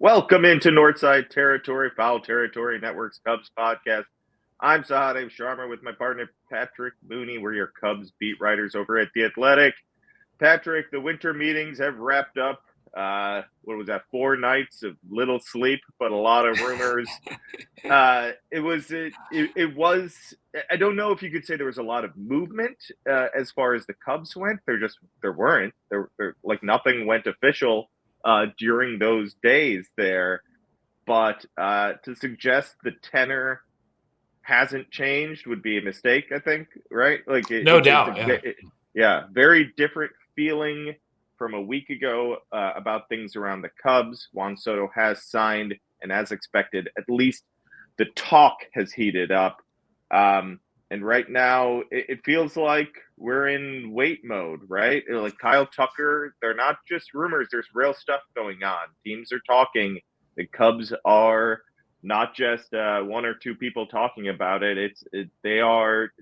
Welcome into Northside Territory, Foul Territory Network's Cubs podcast. I'm Sahadev Sharma with my partner Patrick Mooney. We're your Cubs beat writers over at The Athletic. Patrick, the winter meetings have wrapped up. What was that? 4 nights of little sleep, but a lot of rumors. It was. I don't know if you could say there was a lot of movement as far as the Cubs went. There weren't. Like nothing went official during those days there. But to suggest the tenor hasn't changed would be a mistake, I think, right? Like No doubt. Very different feeling from a week ago about things around the Cubs. Juan Soto has signed, and as expected, at least the talk has heated up. And right now, it feels like we're in wait mode, right? Like Kyle Tucker, they're not just rumors. There's real stuff going on. Teams are talking. The Cubs are not just one or two people talking about it. It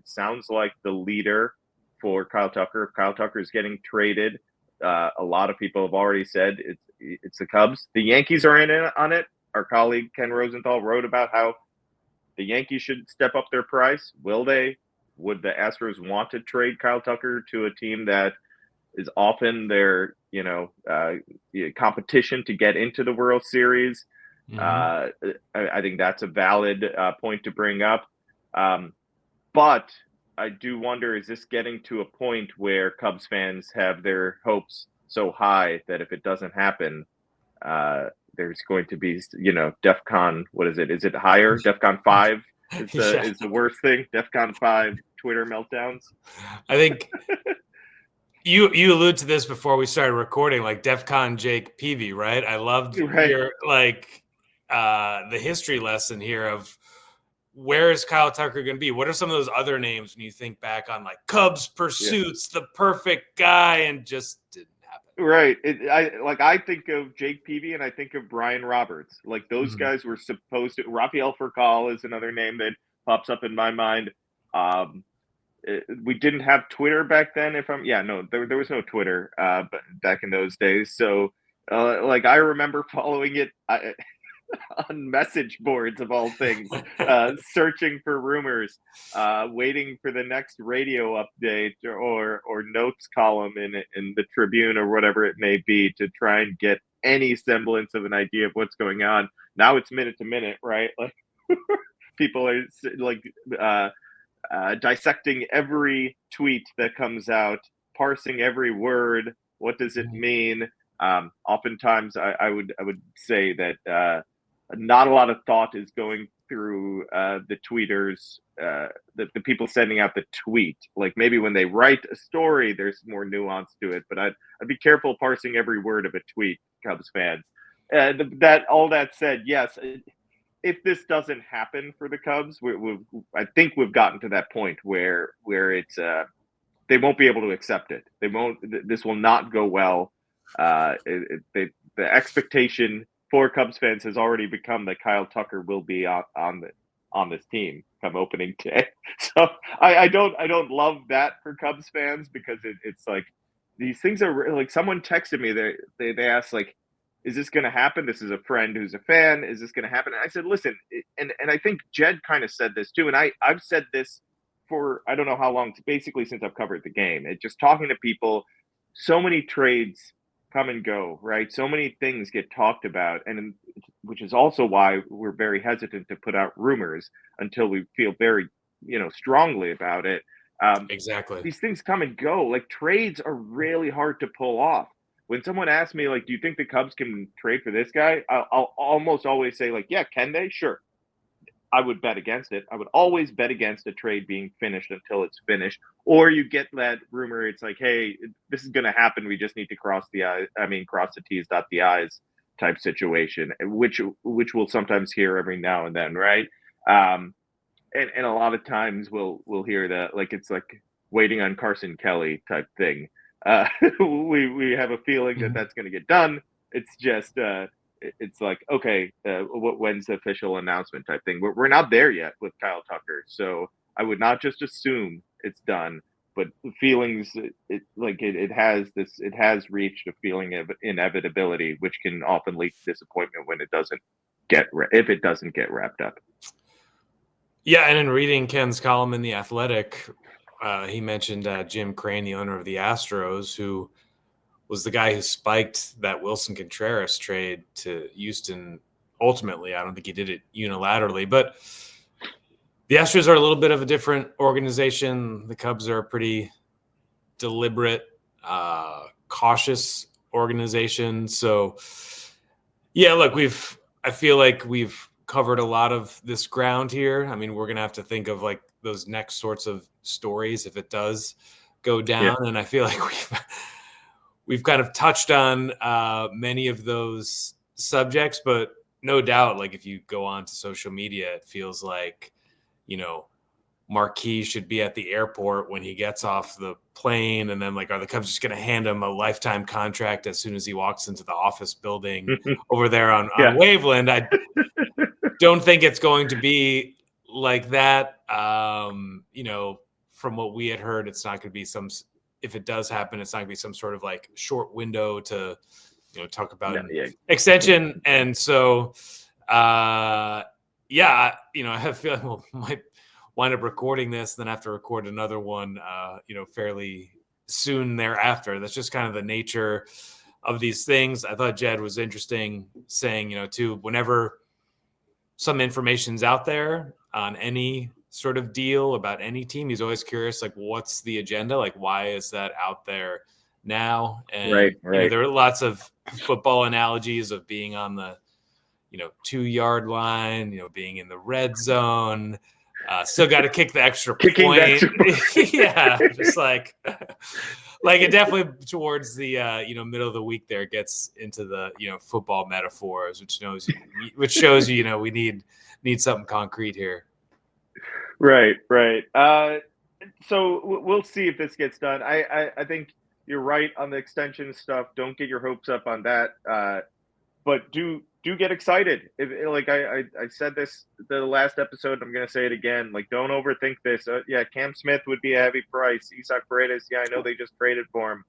sounds like the leader for Kyle Tucker. If Kyle Tucker is getting traded, a lot of people have already said it's the Cubs. The Yankees are in on it. Our colleague Ken Rosenthal wrote about how the Yankees should step up their price. Will they? Would the Astros want to trade Kyle Tucker to a team that is often their competition to get into the World Series? Mm-hmm. I think that's a valid point to bring up. But I do wonder, is this getting to a point where Cubs fans have their hopes so high that if it doesn't happen, there's going to be, DEFCON, what is it? Is it higher? DEFCON 5 is the worst thing? DEFCON 5 Twitter meltdowns? I think you allude to this before we started recording, like DEFCON Jake Peavy, right? I loved your, the history lesson here of where is Kyle Tucker going to be? What are some of those other names when you think back on like Cubs pursuits, the perfect guy, and just didn't happen? Right. I think of Jake Peavy and I think of Brian Roberts. Like those guys were supposed to. Rafael Furcal is another name that pops up in my mind. We didn't have Twitter back then. There was no Twitter back in those days. So I remember following it on message boards of all things, searching for rumors, waiting for the next radio update or notes column in the Tribune or whatever it may be to try and get any semblance of an idea of what's going on. Now it's minute to minute, right? Like people are dissecting every tweet that comes out, parsing every word. What does it mean? Oftentimes, I would say that not a lot of thought is going through the tweeters, the people sending out the tweet. Like maybe when they write a story, there's more nuance to it. But I'd be careful parsing every word of a tweet, Cubs fans. All that said, yes. If this doesn't happen for the Cubs, I think we've gotten to that point where it's they won't be able to accept it. They won't. This will not go well. The expectation for Cubs fans has already become that Kyle Tucker will be on this team come opening day. So I don't love that for Cubs fans because it's like these things are like someone texted me. They asked like, is this going to happen? This is a friend who's a fan. Is this going to happen? And I said, listen, and I think Jed kind of said this too. And I've said this for, I don't know how long, basically since I've covered the game. It's just talking to people, so many trades come and go, right? So many things get talked about, and which is also why we're very hesitant to put out rumors until we feel very, strongly about it. Exactly. These things come and go. Like trades are really hard to pull off. When someone asks me, like, do you think the Cubs can trade for this guy? I'll almost always say, like, yeah, can they? Sure. I would bet against it. I would always bet against a trade being finished until it's finished. Or you get that rumor. It's like, hey, this is going to happen. We just need to cross the T's, dot the I's type situation, which we'll sometimes hear every now and then, right? And a lot of times we'll hear that, like it's like waiting on Carson Kelly type thing. We have a feeling that that's going to get done. It's just it's like, okay, when's the official announcement type thing? We're not there yet with Kyle Tucker, so I would not just assume it's done. but feelings, it has reached a feeling of inevitability, which can often lead to disappointment when it doesn't if it doesn't get wrapped up. Yeah, and in reading Ken's column in The Athletic, he mentioned Jim Crane, the owner of the Astros, who was the guy who spiked that Wilson Contreras trade to Houston. Ultimately, I don't think he did it unilaterally, but the Astros are a little bit of a different organization. The Cubs are a pretty deliberate, cautious organization. So, yeah, look, I feel like we've covered a lot of this ground here. I mean, we're going to have to think of like those next sorts of stories if it does go down. Yeah. And I feel like we've kind of touched on many of those subjects, but no doubt, like if you go on to social media, it feels like, Marquis should be at the airport when he gets off the plane. And then like, are the Cubs just going to hand him a lifetime contract as soon as he walks into the office building over there on Waveland? I don't think it's going to be like that. From what we had heard, it's not going to be if it does happen, it's not going to be some sort of like short window to, talk about extension. And so, I have a feeling we might wind up recording this, then have to record another one, fairly soon thereafter. That's just kind of the nature of these things. I thought Jed was interesting saying, too, whenever some information's out there on any sort of deal about any team, he's always curious, like, what's the agenda? Like, why is that out there now? And right. There are lots of football analogies of being on the 2-yard line, being in the red zone, still got to kick the extra point. Yeah, just like it definitely towards the middle of the week there gets into the football metaphors, which shows you we need something concrete here. Right. So we'll see if this gets done. I think you're right on the extension stuff. Don't get your hopes up on that. But do get excited. I said this the last episode, I'm going to say it again. Like, don't overthink this. Cam Smith would be a heavy price. Isaac Paredes, I know they just traded for him.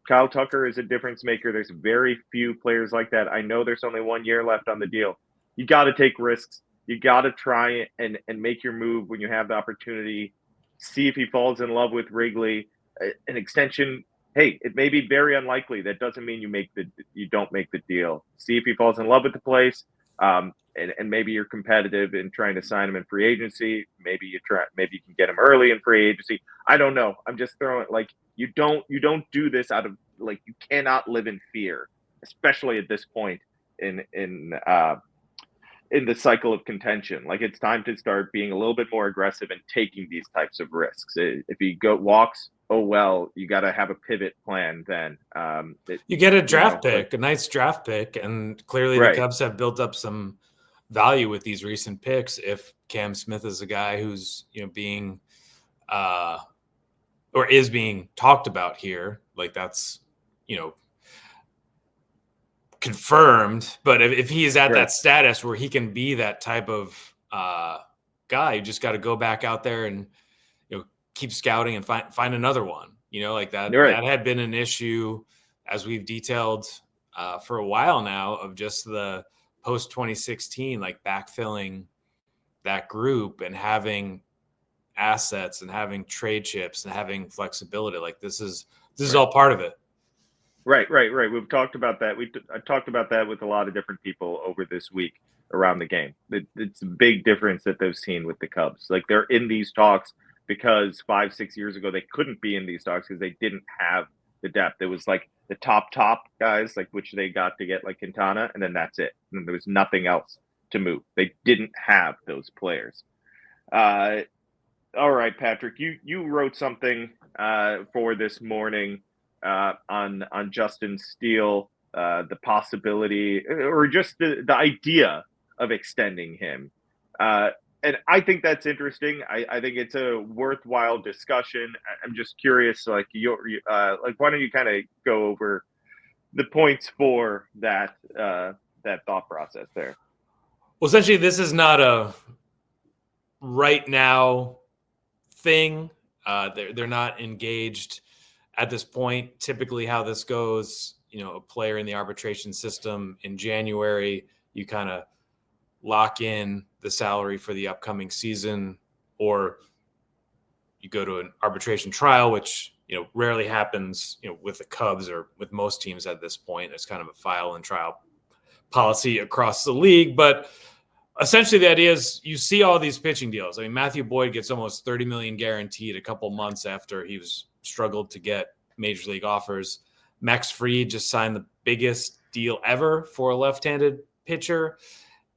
Kyle Tucker is a difference maker. There's very few players like that. I know there's only 1 year left on the deal. You got to take risks. You got to try and make your move when you have the opportunity. See if he falls in love with Wrigley. An extension. Hey, it may be very unlikely. That doesn't mean you don't make the deal. See if he falls in love with the place, and maybe you're competitive in trying to sign him in free agency. Maybe you can get him early in free agency. I don't know. I'm just throwing you don't do this out of you cannot live in fear, especially at this point in the cycle of contention. It's time to start being a little bit more aggressive and taking these types of risks. If he walks, oh well, you got to have a pivot plan then. You get a draft pick, a nice draft pick, and clearly the Cubs have built up some value with these recent picks. If Cam Smith is a guy who's being or is being talked about here, that's confirmed. But if he is at that status where he can be that type of guy, you just got to go back out there and keep scouting and find another one, that had been an issue as we've detailed for a while now of just the post 2016, backfilling that group and having assets and having trade chips and having flexibility. This is all part of it. Right. We've talked about that. I talked about that with a lot of different people over this week around the game. It's a big difference that they've seen with the Cubs. They're in these talks because 5-6 years ago, they couldn't be in these talks because they didn't have the depth. It was the top guys, which they got to get Quintana, and then that's it. And there was nothing else to move. They didn't have those players. All right, Patrick, you wrote something for this morning on Justin Steele, the possibility or just the idea of extending him. And I think that's interesting. I think it's a worthwhile discussion. I'm just curious, why don't you kind of go over the points for that thought process there? Well, essentially, this is not a right now thing. They're not engaged at this point. Typically, how this goes, a player in the arbitration system in January, you kind of lock in the salary for the upcoming season, or you go to an arbitration trial, which rarely happens, with the Cubs or with most teams at this point. It's kind of a file and trial policy across the league, but essentially the idea is you see all these pitching deals. I mean, Matthew Boyd gets almost $30 million guaranteed a couple months after he struggled to get major league offers. Max Fried just signed the biggest deal ever for a left-handed pitcher.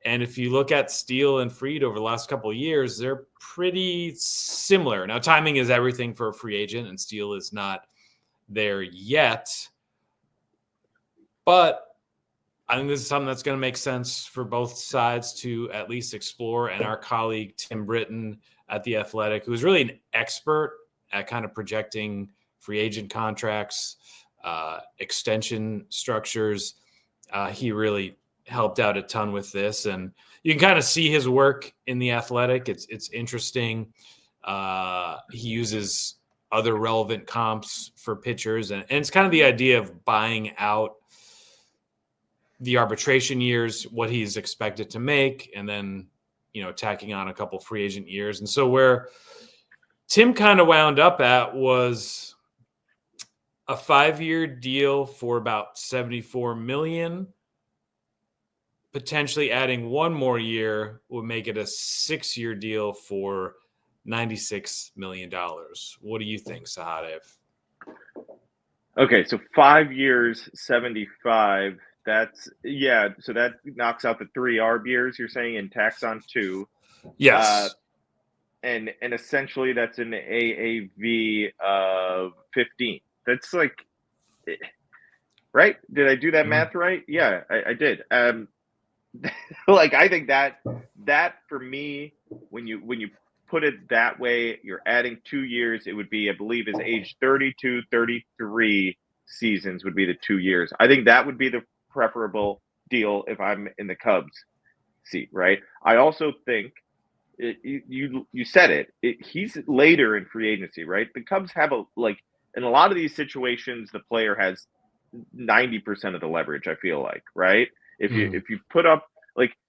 And if you look at Steele and Fried over the last couple of years, they're pretty similar. Now, timing is everything for a free agent, and Steele is not there yet. But I think this is something that's going to make sense for both sides to at least explore. And our colleague, Tim Britton at The Athletic, who is really an expert at kind of projecting free agent contracts, extension structures, he really helped out a ton with this. And you can kind of see his work in The Athletic. It's interesting. He uses other relevant comps for pitchers. And it's kind of the idea of buying out the arbitration years, what he's expected to make, and then, tacking on a couple free agent years. And so where Tim kind of wound up at was a 5-year deal for about $74 million. Potentially adding one more year would make it a 6-year deal for $96 million. What do you think, Sahadev? Okay, so 5 years, 75. So that knocks out the 3 ARB years, you're saying, and tax on 2. Yes. And essentially that's an AAV of 15. That's like, right? Did I do that math right? Yeah, I did. I think that for me, when you put it that way, you're adding 2 years. It would be, I believe, is age 32, 33 seasons would be the 2 years. I think that would be the preferable deal if I'm in the Cubs seat, right? I also think you said it. He's later in free agency, right? The Cubs have in a lot of these situations, the player has 90% of the leverage, I feel like, right? If you put up,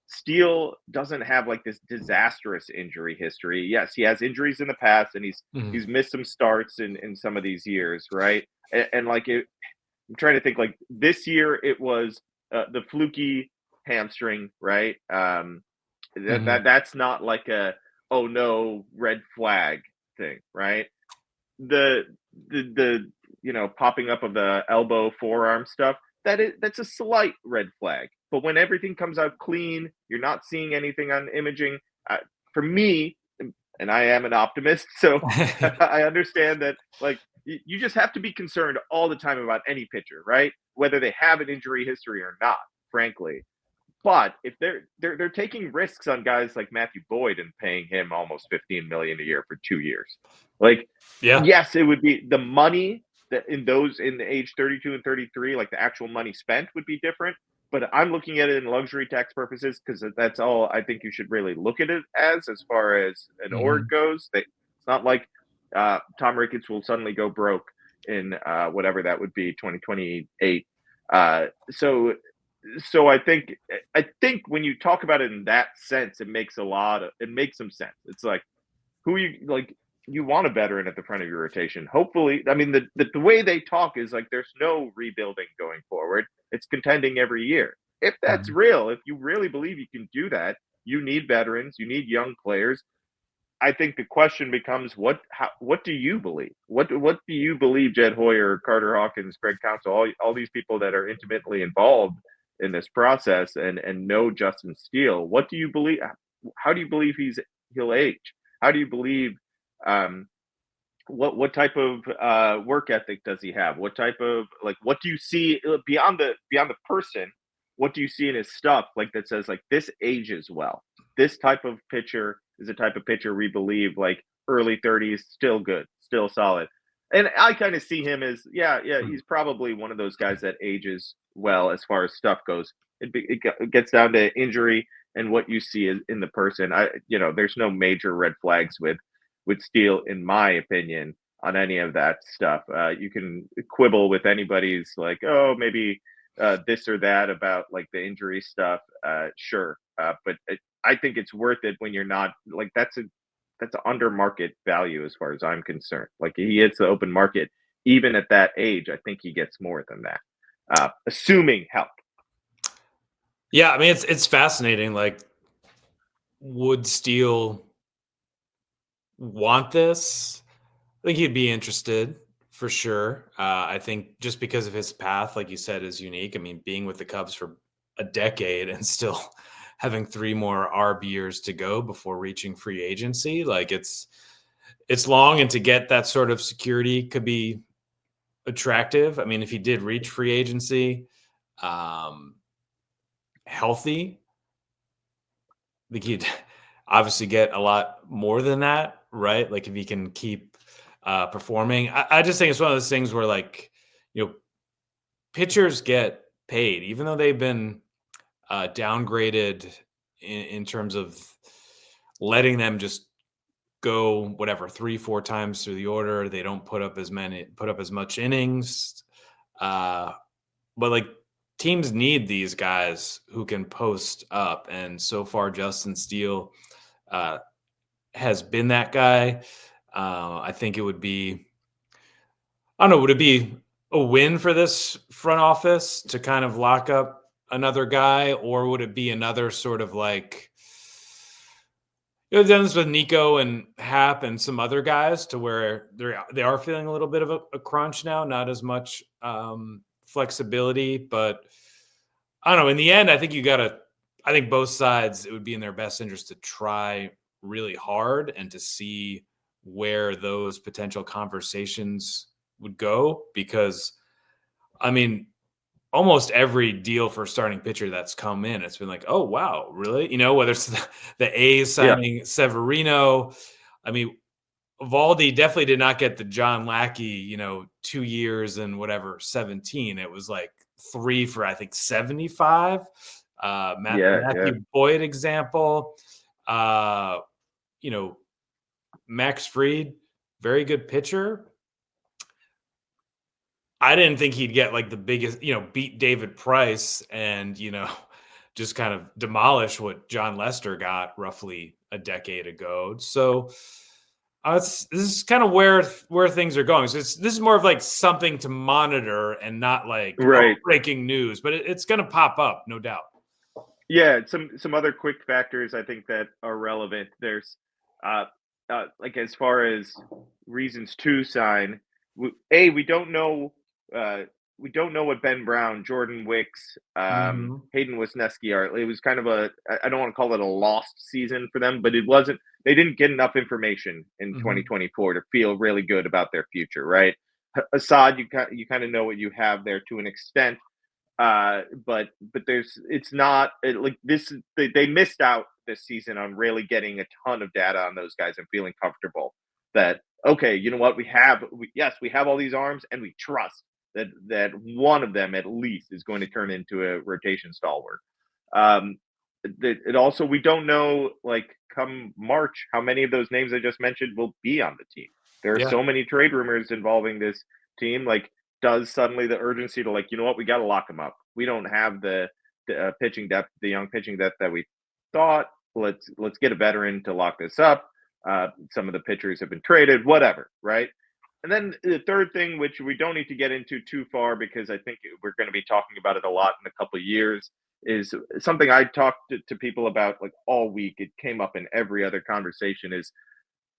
Steele doesn't have this disastrous injury history. Yes, he has injuries in the past, and he's missed some starts in some of these years, right? And I'm trying to think, this year it was the fluky hamstring, right? That's not like a, oh no, red flag thing, right? The popping up of the elbow, forearm stuff, that's a slight red flag. But when everything comes out clean, you're not seeing anything on imaging. For me, and I am an optimist, so I understand that you just have to be concerned all the time about any pitcher, right? Whether they have an injury history or not, frankly. But if they're taking risks on guys like Matthew Boyd and paying him almost $15 million a year for 2 years, yes, it would be the money that in the age 32 and 33, the actual money spent would be different. But I'm looking at it in luxury tax purposes because that's all I think you should really look at it as far as an org goes. It's not like Tom Ricketts will suddenly go broke in whatever that would be, 2028. So I think when you talk about it in that sense, it makes some sense. It's you want a veteran at the front of your rotation. Hopefully, I mean, the way they talk is there's no rebuilding going forward. It's contending every year. If that's real, if you really believe you can do that, you need veterans, you need young players. I think the question becomes, what do you believe? What do you believe, Jed Hoyer, Carter Hawkins, Craig Counsell, all these people that are intimately involved in this process and know Justin Steele? What do you believe? How do you believe he'll age? How do you believe what type of work ethic does he have? What type of what do you see beyond the person? What do you see in his stuff that says this ages well? This type of pitcher is a type of pitcher we believe early 30s, still good, still solid. And I kind of see him as he's probably one of those guys that ages well as far as stuff goes. It gets down to injury and what you see in the person. There's no major red flags with with Steele, in my opinion, on any of that stuff. You can quibble with anybody's like, oh, maybe this or that about like the injury stuff. Sure, but I think it's worth it when you're not like that's an under market value as far as I'm concerned. Like he hits the open market, even at that age. I think he gets more than that, assuming health. Yeah, I mean it's fascinating. Like, would Steele want this? I think he'd be interested for sure. I think just because of his path, like you said, is unique. I mean, being with the Cubs for a decade and still having 3 more ARB years to go before reaching free agency, like it's long, and to get that sort of security could be attractive. I mean, if he did reach free agency, healthy, I think he'd obviously get a lot more than that, right? Like if he can keep performing. I just think it's one of those things where, like, pitchers get paid, even though they've been downgraded in terms of letting them just go whatever 3-4 times through the order. They don't put up as much innings. But like teams need these guys who can post up. And so far, Justin Steele has been that guy. I think it would be, I don't know, would it be a win for this front office to kind of lock up another guy, or would it be another sort of like, they've done this with Nico and Hap and some other guys to where they are feeling a little bit of a crunch now, not as much flexibility, but I don't know. In the end, I think I think both sides, it would be in their best interest to try really hard and to see where those potential conversations would go, because I mean, almost every deal for a starting pitcher that's come in, it's been like, oh wow, really? Whether it's the A's signing Severino. I mean, Valdi definitely did not get the John Lackey, 2 years and whatever 17. It was like 3 for I think 75. Matthew Boyd example. Max Fried, very good pitcher. I didn't think he'd get like the biggest, beat David Price and, just kind of demolish what John Lester got roughly a decade ago. So this is kind of where things are going. So this is more of like something to monitor and not like breaking news, but it's going to pop up, no doubt. Yeah, some other quick factors I think that are relevant. There's like as far as reasons to sign, we don't know what Ben Brown, Jordan Wicks, Hayden Wesneski are. It was kind of I don't want to call it a lost season for them, but they didn't get enough information in 2024 to feel really good about their future, right? Assad, you kind of know what you have there to an extent. But it's not like this. They missed out this season on really getting a ton of data on those guys and feeling comfortable that, okay, you know what, we have all these arms and we trust that one of them at least is going to turn into a rotation stalwart. It also, we don't know, like come March, how many of those names I just mentioned will be on the team. There are so many trade rumors involving this team. Like, does suddenly the urgency to, like, you know what, we got to lock them up. We don't have the pitching depth, the young pitching depth that we thought. Let's get a veteran to lock this up. Some of the pitchers have been traded, whatever, right? And then the third thing, which we don't need to get into too far because I think we're going to be talking about it a lot in a couple of years, is something I talked to people about like all week. It came up in every other conversation. Is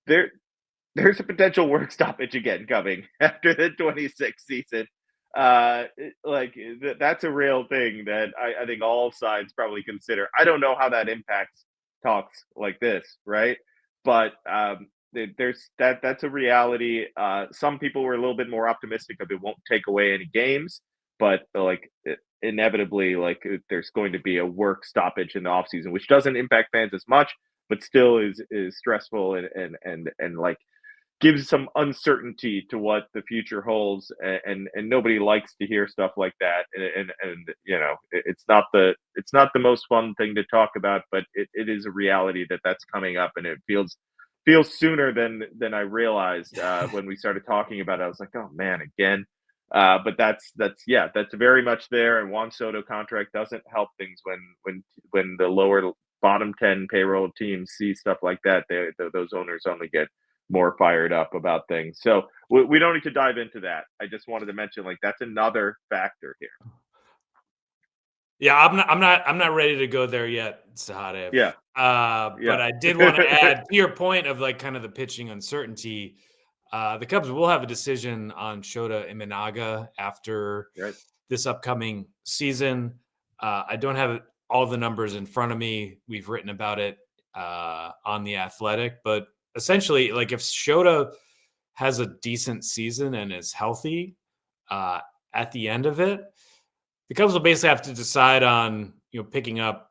there's a potential work stoppage again coming after the 26th season. That's a real thing that I think all sides probably consider. I don't know how that impacts talks like this, right? But that's a reality. Some people were a little bit more optimistic of it won't take away any games, but inevitably, there's going to be a work stoppage in the offseason, which doesn't impact fans as much, but still is stressful and like gives some uncertainty to what the future holds, and nobody likes to hear stuff like that. And it's not the most fun thing to talk about, but it is a reality that's coming up, and it feels feels sooner than I realized when we started talking about it. I was like, oh man, again. But that's very much there. And Juan Soto contract doesn't help things when the lower bottom 10 payroll teams see stuff like that. Those owners only get more fired up about things. So we don't need to dive into that. I just wanted to mention like that's another factor here. Yeah, I'm not ready to go there yet, Sahadev. Yeah. But I did want to add to your point of like kind of the pitching uncertainty. The Cubs will have a decision on Shota Imanaga after this upcoming season. I don't have all the numbers in front of me. We've written about it on The Athletic, but essentially, like if Shota has a decent season and is healthy at the end of it, the Cubs will basically have to decide on picking up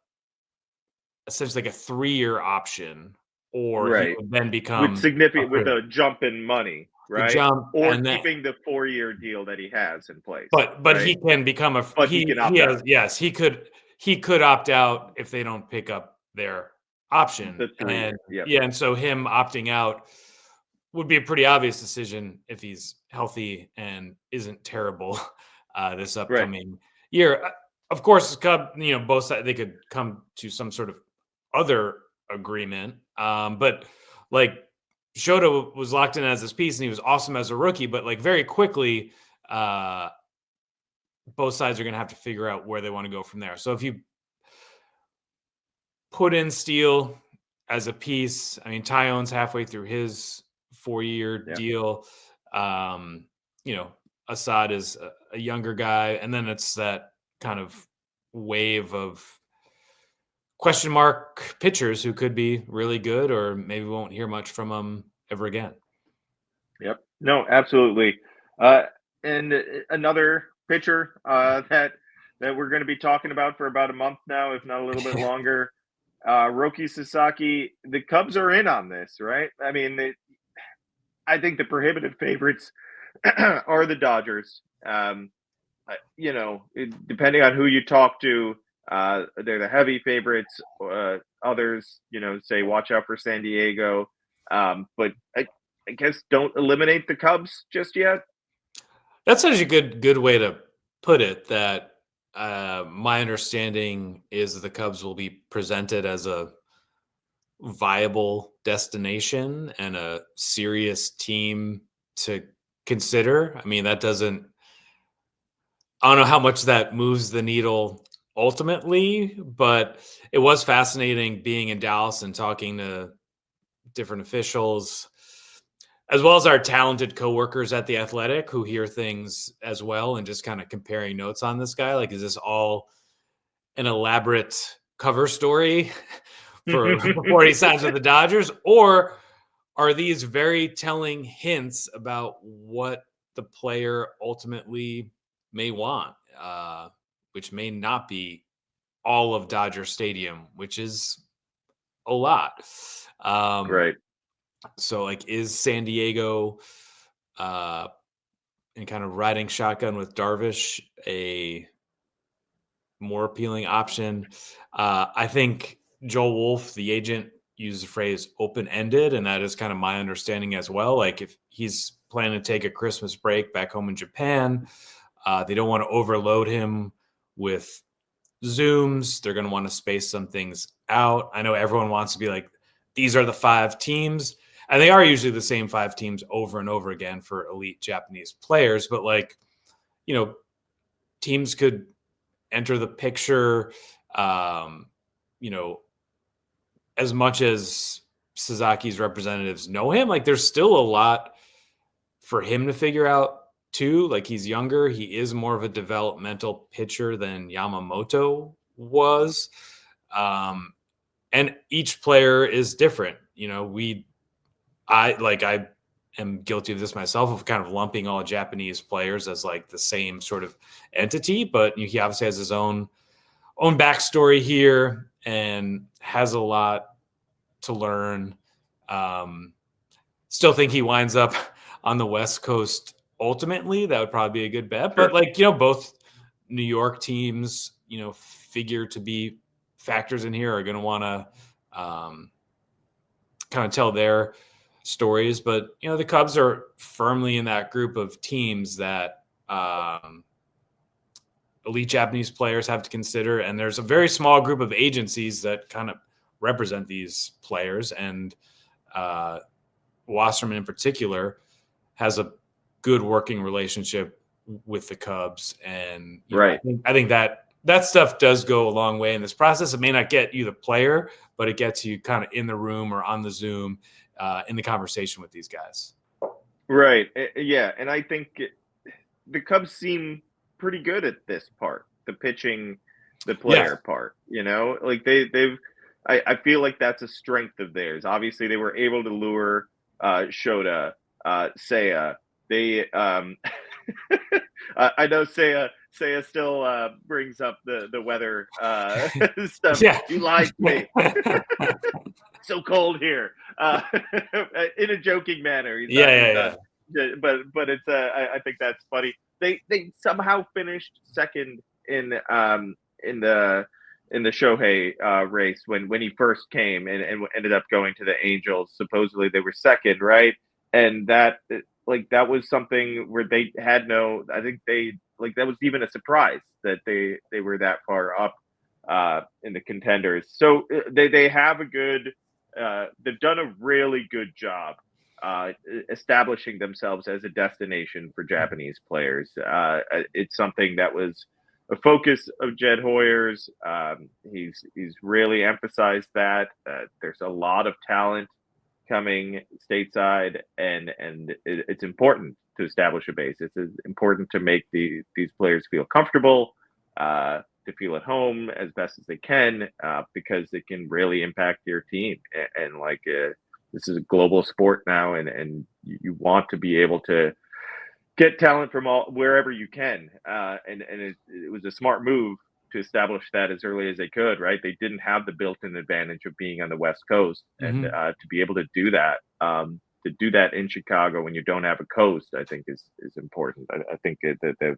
essentially like a 3-year option, or he would then become with a jump in money, right? Or keeping the 4-year deal that he has in place. But he can become he can opt out. Yes, he could opt out if they don't pick up their option. And so him opting out would be a pretty obvious decision if he's healthy and isn't terrible this upcoming year. Of course, both sides, they could come to some sort of other agreement. But like Shota was locked in as this piece and he was awesome as a rookie, but like very quickly, both sides are going to have to figure out where they want to go from there. So if you put in Steele as a piece, I mean, Tyone's halfway through his 4-year deal. Assad is a younger guy, and then it's that kind of wave of question mark pitchers who could be really good, or maybe we won't hear much from them ever again. Yep. No, absolutely. And another pitcher that we're going to be talking about for about a month now, if not a little bit longer, Roki Sasaki. The Cubs are in on this, right? I mean, I think the prohibitive favorites are the Dodgers. Depending on who you talk to, they're the heavy favorites. Others, say watch out for San Diego. But I guess don't eliminate the Cubs just yet. That's such a good way to put it. That my understanding is the Cubs will be presented as a viable destination and a serious team to consider. I mean, I don't know how much that moves the needle ultimately, but it was fascinating being in Dallas and talking to different officials, as well as our talented coworkers at The Athletic who hear things as well, and just kind of comparing notes on this guy. Like, is this all an elaborate cover story before he signs with the Dodgers, or are these very telling hints about what the player ultimately may want, which may not be all of Dodger Stadium, which is a lot. Right. So, like, is San Diego and kind of riding shotgun with Darvish a more appealing option? I think Joel Wolf, the agent, used the phrase open-ended, and that is kind of my understanding as well. Like, if he's planning to take a Christmas break back home in Japan, they don't want to overload him with Zooms. They're going to want to space some things out. I know everyone wants to be like, these are the 5 teams, and they are usually the same 5 teams over and over again for elite Japanese players. But teams could enter the picture, as much as Sasaki's representatives know him. Like, there's still a lot for him to figure out too. Like, he's younger. He is more of a developmental pitcher than Yamamoto was. And each player is different. I am guilty of this myself, of kind of lumping all Japanese players as like the same sort of entity, but he obviously has his own backstory here and has a lot to learn. Still think he winds up on the West Coast ultimately. That would probably be a good bet. Sure. But both New York teams, figure to be factors in here, are going to want to kind of tell their stories. But, the Cubs are firmly in that group of teams that elite Japanese players have to consider. And there's a very small group of agencies that kind of represent these players. And Wasserman in particular has a good working relationship with the Cubs. And right. I think that stuff does go a long way in this process. It may not get you the player, but it gets you kind of in the room or on the Zoom in the conversation with these guys. Right. Yeah. And I think the Cubs seem pretty good at this part, the pitching, the player part, like I feel like that's a strength of theirs. Obviously they were able to lure Shota, Seiya. They I know Seiya still brings up the weather stuff. Yeah. You lied to me. So cold here, in a joking manner. But it's I think that's funny. They somehow finished second in the Shohei race when he first came and ended up going to the Angels. Supposedly they were second, right? And that was something where they had that was even a surprise that they were that far up in the contenders. So they have a good they've done a really good job establishing themselves as a destination for Japanese players. It's something that was a focus of Jed Hoyer's. He's really emphasized that. There's a lot of talent coming stateside, and it's important to establish a base. It's important to make these players feel comfortable, to feel at home as best as they can, because it can really impact your team. And this is a global sport now, and you want to be able to get talent from wherever you can. And it was a smart move to establish that as early as they could, right? They didn't have the built-in advantage of being on the West Coast, and to be able to do that in Chicago when you don't have a coast, I think is important. I think that they've,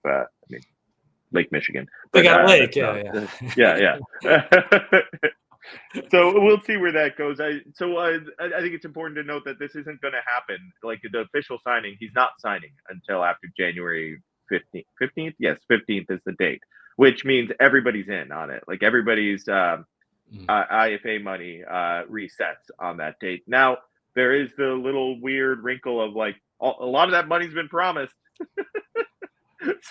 Lake Michigan. They got a lake, yeah. So we'll see where that goes. I think it's important to note that this isn't going to happen. Like the official signing, he's not signing until after January 15th. 15th? Yes, 15th is the date, which means everybody's in on it. Like everybody's IFA money resets on that date. Now, there is the little weird wrinkcle of a lot of that money's been promised.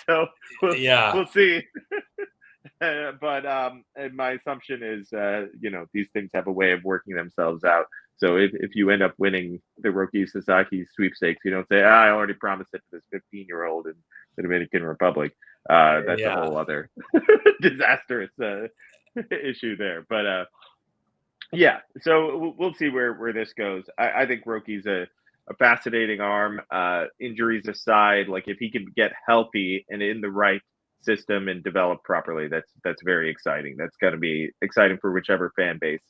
So we'll see. But my assumption is, these things have a way of working themselves out. So if you end up winning the Roki Sasaki sweepstakes, you don't say, I already promised it to this 15-year-old in the Dominican Republic. That's a whole other disastrous issue there. But so we'll see where this goes. I think Roki's a fascinating arm. Injuries aside, if he can get healthy and in the right system and develop properly, that's very exciting. That's going to be exciting for whichever fan base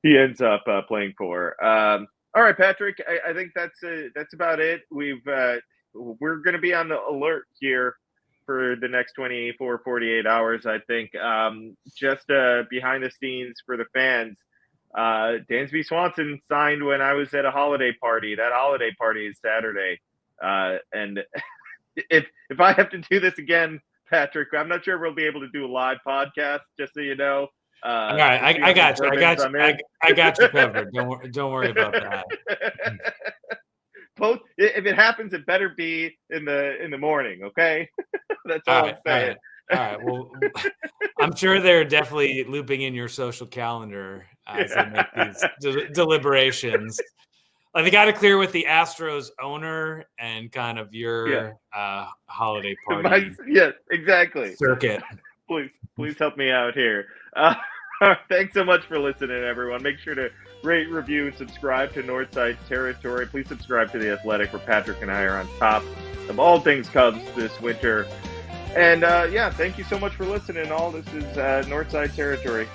he ends up playing for. All right, Patrick, I think that's about it. We're going to be on the alert here for the next 24, 48 hours, I think. Just behind the scenes for the fans, Dansby Swanson signed when I was at a holiday party. That holiday party is Saturday. And if I have to do this again, Patrick, I'm not sure we'll be able to do a live podcast, just so you know. All right, I got you. I got you covered. Don't worry about that. If it happens, it better be in the morning, okay? That's all I'm saying. All right. Well, I'm sure they're definitely looping in your social calendar as they make these deliberations. They got to clear with the Astros owner and kind of your holiday party. Exactly. Circuit. Please help me out here. Thanks so much for listening, everyone. Make sure to rate, review, and subscribe to Northside Territory. Please subscribe to The Athletic, where Patrick and I are on top of all things Cubs this winter. And thank you so much for listening. This is Northside Territory.